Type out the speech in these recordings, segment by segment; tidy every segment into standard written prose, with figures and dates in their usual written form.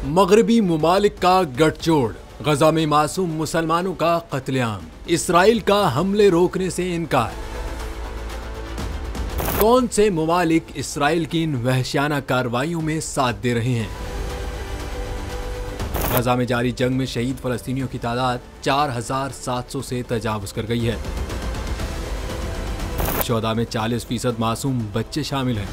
मगरबी मुमालिक का गठजोड़, गजा में मासूम मुसलमानों का कत्लेआम, इसराइल का हमले रोकने से इनकार। कौन से मुमालिक इसराइल की इन वहशियाना कार्रवाइयों में साथ दे रहे हैं? गजा में जारी जंग में शहीद फलस्तीनियों की तादाद 4700 से तजावुज कर गई है। शोहदा में 40% मासूम बच्चे शामिल हैं।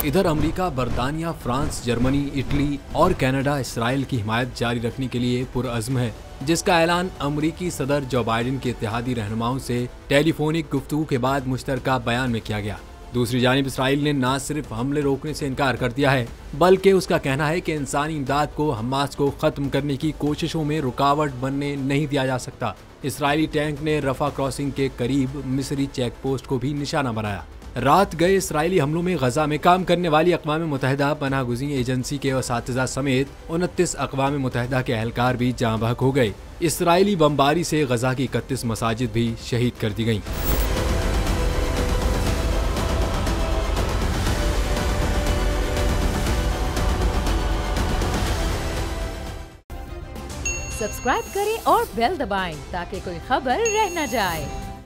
इधर अमेरिका, बरतानिया, फ्रांस, जर्मनी, इटली और कनाडा इसराइल की हिमायत जारी रखने के लिए पुरअज़्म है, जिसका ऐलान अमेरिकी सदर जो बाइडेन के इत्तेहादी रहनुमाओं से टेलीफोनिक गुफ्तगू के बाद मुश्तरका बयान में किया गया। दूसरी जानिब इसराइल ने न सिर्फ हमले रोकने से इनकार कर दिया है, बल्कि उसका कहना है कि इंसानी इमदाद को हमास को खत्म करने की कोशिशों में रुकावट बनने नहीं दिया जा सकता। इसराइली टैंक ने रफा क्रॉसिंग के करीब मिस्री चेक पोस्ट को भी निशाना बनाया। रात गए इसराइली हमलों में गजा में काम करने वाली अक़वाम मुत्तहिदा पनाहगुज़ी एजेंसी के असातिज़ा समेत 29 अक़वाम मुत्तहिदा के एहलकार भी जाँ बहक हो गए। इसराइली बमबारी से गजा की 31 मसाजिद भी शहीद कर दी गईं। सब्सक्राइब करें और बेल दबाएं ताकि कोई खबर रह न जाए।